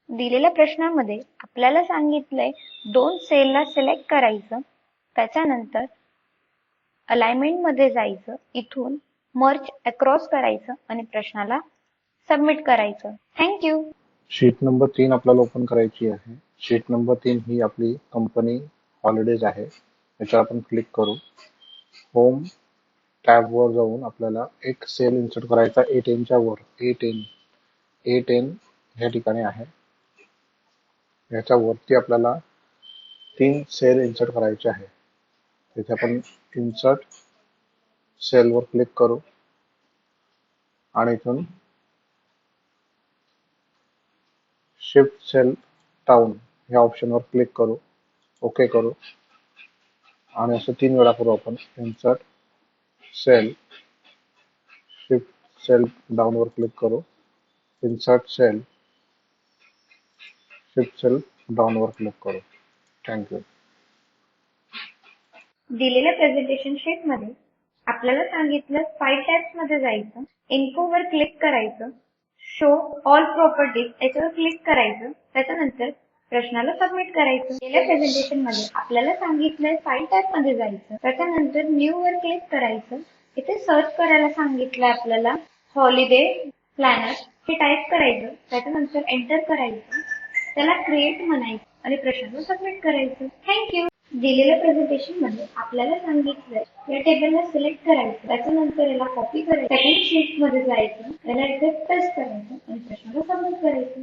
दिलेल्या प्रश्नामध्ये आपल्याला सांगितलंय 2 सेलला सिलेक्ट करायचं, त्याच्यानंतर अलाइनमेंट मध्ये जायचं, इथून मर्ज अक्रॉस करायचं आणि प्रश्नाला सबमिट करायचं. थँक्यू. शीट नंबर 3 आपल्याला ओपन करायची आहे. शीट नंबर 3 ही आपली कंपनी हॉलिडेज आहे. याच्यावर आपण क्लिक करू. होम टॅब वर जाऊन आपल्याला एक सेल इन्सर्ट करायचा A10 च्या वर. A10 या ठिकाणी आहे. याच्या वरती आपल्याला 3 सेल इन्सर्ट करायचे आहे. तिथे आपण इन्सर्ट सेल वर क्लिक करू आणि इथून शिफ्ट सेल डाउन या ऑप्शनवर क्लिक करू. ओके करू आणि असं 3 वेळा करू आपण. Insert cell, shift cell down वर क्लिक करू, insert cell, shift cell down वर क्लिक करू. थँक्यू. दिलेल्या प्रेझेंटेशन शीट मध्ये आपल्याला सांगितलं फाईल टॅब्स मध्ये जायचं, इन्फो वर क्लिक करायचं, शो ऑल प्रॉपर्टीज याच्यावर क्लिक करायचं, त्याच्यानंतर प्रश्नाला सबमिट करायचं. दिलेल्या प्रेझेंटेशन मध्ये आपल्याला सांगितलंय फाईल टॅब मध्ये जायचं, त्याच्यानंतर न्यू वर क्लिक करायचं. इथे सर्च करायला सांगितलंय आपल्याला हॉलिडे प्लॅनर, हे टाईप करायचं, त्याच्यानंतर एंटर करायचं, त्याला क्रिएट म्हणायचं आणि प्रश्नाला सबमिट करायचं. थँक्यू. दिलेल्या प्रेझेंटेशन मध्ये आपल्याला सांगितलंय या टेबलला सिलेक्ट करायचं, त्याच्यानंतर याला कॉपी करायचं, सेकंड शीट मध्ये जायचं, याला इथे पेस्ट करायचं आणि प्रश्नाला सबमिट करायचं.